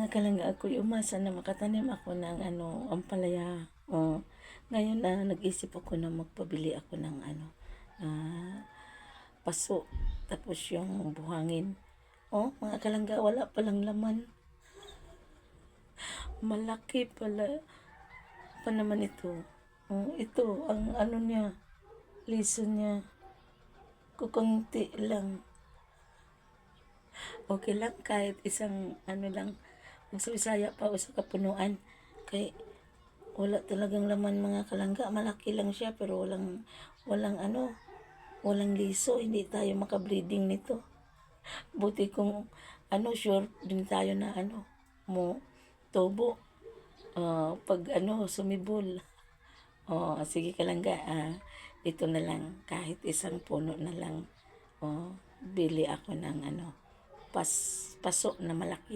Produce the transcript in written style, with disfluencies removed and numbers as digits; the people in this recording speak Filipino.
Mga kalangga, ako'y umasa na makatanim ako ng ampalaya. Ngayon na nag-isip ako na magpabili ako ng paso. Tapos yung buhangin. Mga kalangga, wala palang laman. Malaki pala pa naman ito. Ito, ang niya, liso niya. Kukunti lang. Okay lang kahit isang lang. Magsabisaya pa o sa kapunuan. Kay wala talagang laman mga kalangga. Malaki lang siya pero walang liso. Hindi tayo makabreeding nito. Buti kung sure din tayo na mo tubo. Pag sumibol. Sige kalangga. Ito na lang. Kahit isang puno na lang. Bili ako ng paso na malaki.